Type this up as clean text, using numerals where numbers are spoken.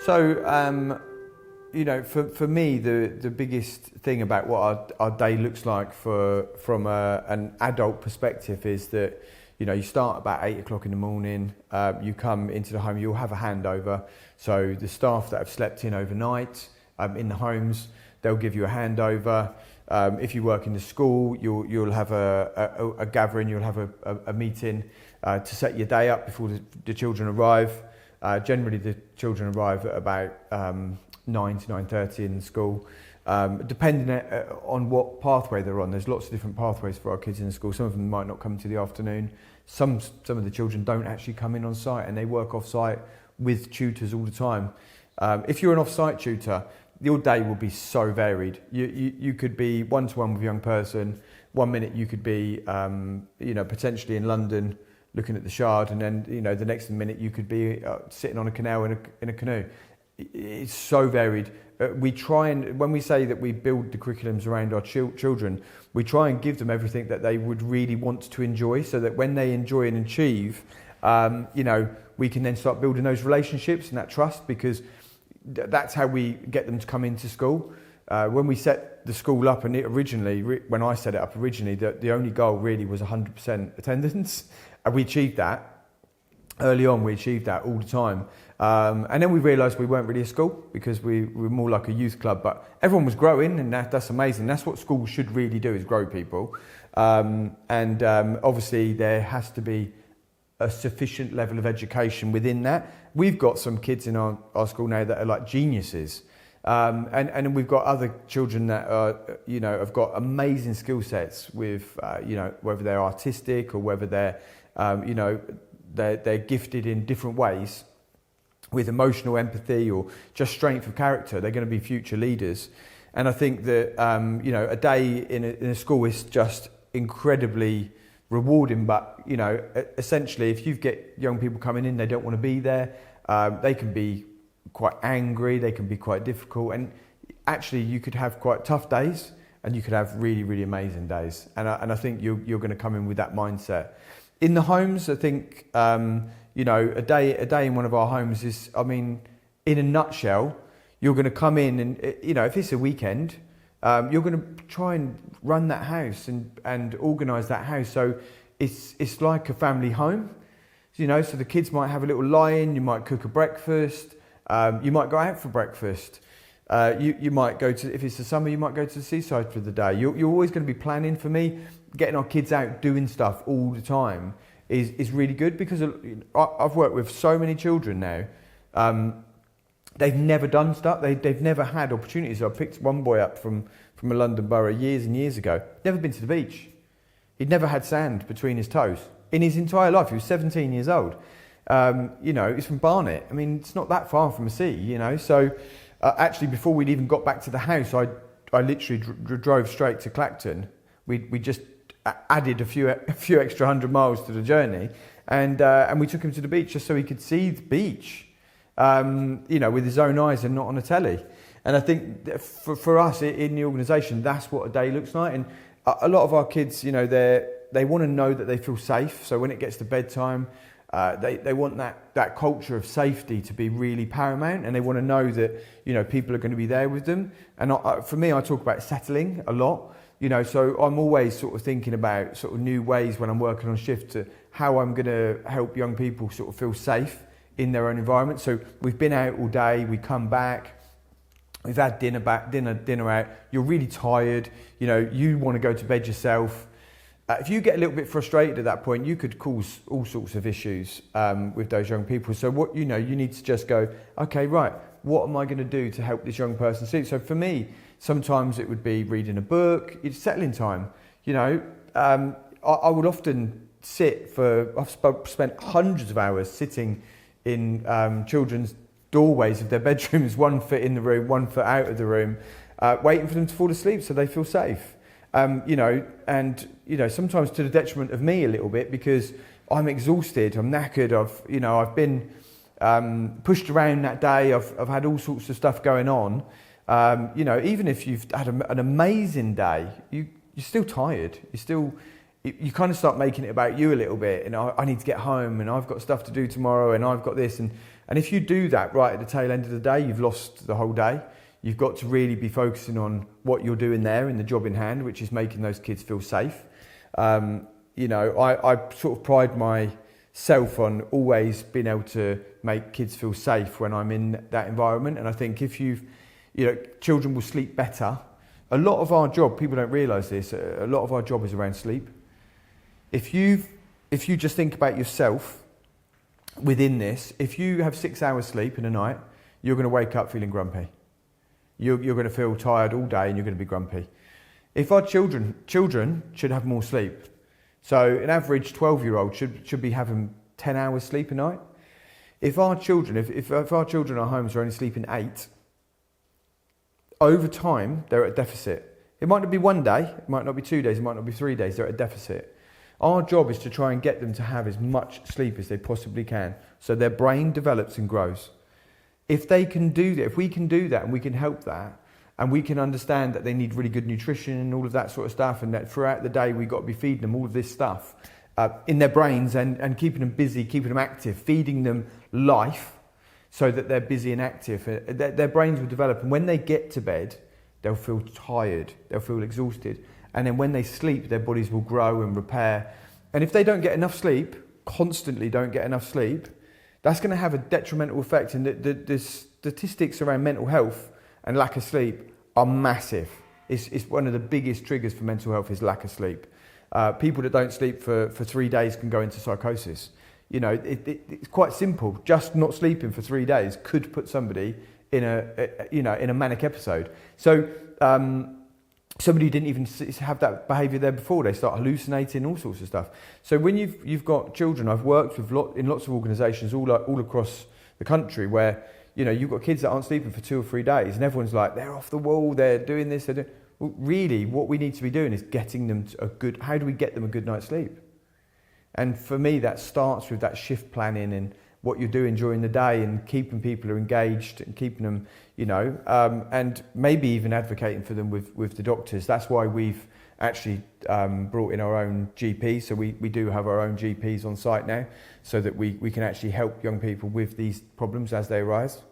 So, you know, for me, the biggest thing about what our day looks like from an adult perspective is that, you know, you start about 8 o'clock in the morning, you come into the home, you'll have a handover. So the staff that have slept in overnight in the homes, they'll give you a handover. If you work in the school, you'll have a gathering, you'll have a meeting to set your day up before the children arrive. Generally, the children arrive at about 9 to 9:30 in school, depending on what pathway they're on. There's lots of different pathways for our kids in the school. Some of them might not come to the afternoon. Some of the children don't actually come in on site, and they work off site with tutors all the time. If you're an off-site tutor, your day will be so varied. You could be one-to-one with a young person. 1 minute you could be, you know, potentially in London looking at the Shard, and then, you know, the next minute you could be sitting on a canal in a canoe. It's so varied. We try and, when we say that we build the curriculums around our children, we try and give them everything that they would really want to enjoy, so that when they enjoy and achieve, you know, we can then start building those relationships and that trust, because that's how we get them to come into school. When we set the school up, and when I set it up originally, the only goal really was 100% attendance, and we achieved that. Early on, we achieved that all the time. And then we realised we weren't really a school, because we were more like a youth club, but everyone was growing, and that's amazing. That's what schools should really do, is grow people. Obviously there has to be a sufficient level of education within that. We've got some kids in our school now that are like geniuses. And we've got other children that are, you know, have got amazing skill sets with, you know, whether they're artistic or whether they're, you know, they're gifted in different ways with emotional empathy or just strength of character. They're going to be future leaders. And I think that, you know, a day in a school is just incredibly rewarding. But, you know, essentially, if you get young people coming in, they don't want to be there. They can be quite angry, they can be quite difficult. And actually, you could have quite tough days, and you could have really, really amazing days. And I think you're going to come in with that mindset. In the homes, I think, you know, a day in one of our homes is, I mean, in a nutshell, you're going to come in and, you know, if it's a weekend, you're going to try and run that house and organise that house. So it's like a family home, you know, so the kids might have a little lie-in, you might cook a breakfast, you might go out for breakfast. You might go to, if it's the summer, you might go to the seaside for the day. You're always going to be planning. For me, getting our kids out doing stuff all the time is really good, because I've worked with so many children now. They've never done stuff. They've never had opportunities. I picked one boy up from a London borough years and years ago. Never been to the beach. He'd never had sand between his toes in his entire life. He was 17 years old. You know, he's from Barnet. I mean, it's not that far from the sea, you know. So actually, before we'd even got back to the house, I literally drove straight to Clacton. We just added a few extra 100 miles to the journey, and we took him to the beach just so he could see the beach, you know, with his own eyes and not on a telly. And I think for us in the organisation, that's what a day looks like. And a lot of our kids, you know, they want to know that they feel safe. So when it gets to bedtime, they want that culture of safety to be really paramount, and they want to know that, you know, people are going to be there with them. And for me, I talk about settling a lot, you know, so I'm always sort of thinking about sort of new ways when I'm working on shift to how I'm going to help young people sort of feel safe in their own environment. So we've been out all day, we come back, we've had dinner out, you're really tired, you know, you want to go to bed yourself. If you get a little bit frustrated at that point, you could cause all sorts of issues with those young people. So what, you know, you need to just go, okay, right, what am I going to do to help this young person see? So for me, sometimes it would be reading a book. It's settling time. You know, I would often I've spent hundreds of hours sitting in children's doorways of their bedrooms, 1 foot in the room, 1 foot out of the room, waiting for them to fall asleep so they feel safe. You know, and, you know, sometimes to the detriment of me a little bit, because I'm exhausted, I'm knackered, I've been pushed around that day, I've had all sorts of stuff going on. You know, even if you've had an amazing day, you're still tired. You're still, you kind of start making it about you a little bit, and I need to get home, and I've got stuff to do tomorrow, and I've got this, and if you do that right at the tail end of the day, you've lost the whole day. You've got to really be focusing on what you're doing there in the job in hand, which is making those kids feel safe. You know, I sort of pride myself on always being able to make kids feel safe when I'm in that environment. And I think if children will sleep better. A lot of our job, people don't realise this, a lot of our job is around sleep. If you just think about yourself within this, if you have 6 hours sleep in a night, you're going to wake up feeling grumpy. You're going to feel tired all day and you're going to be grumpy. If our children should have more sleep. So an average 12-year-old should be having 10 hours sleep a night. If our children, if our children in our homes are only sleeping 8, over time they're at a deficit. It might not be 1 day, it might not be 2 days, it might not be 3 days, they're at a deficit. Our job is to try and get them to have as much sleep as they possibly can, so their brain develops and grows. If they can do that, if we can do that and we can help that, and we can understand that they need really good nutrition and all of that sort of stuff, and that throughout the day we've got to be feeding them all of this stuff in their brains and keeping them busy, keeping them active, feeding them life so that they're busy and active. Their brains will develop, and when they get to bed, they'll feel tired, they'll feel exhausted. And then when they sleep, their bodies will grow and repair. And if they don't get enough sleep, constantly don't get enough sleep, that's going to have a detrimental effect. And the statistics around mental health and lack of sleep are massive. It's one of the biggest triggers for mental health is lack of sleep. People that don't sleep for 3 days can go into psychosis. You know, it's quite simple. Just not sleeping for 3 days could put somebody in a manic episode. So somebody who didn't even have that behaviour there before, they start hallucinating, all sorts of stuff. So when you've got children, I've worked with in lots of organisations all across the country where, you know, you've got kids that aren't sleeping for 2 or 3 days, and everyone's like, they're off the wall, they're doing this, they're doing... Well, really, what we need to be doing is getting them how do we get them a good night's sleep? And for me, that starts with that shift planning and what you're doing during the day, and keeping people engaged and keeping them, you know, and maybe even advocating for them with the doctors. That's why we've actually brought in our own GPs. So we do have our own GPs on site now, so that we can actually help young people with these problems as they arise.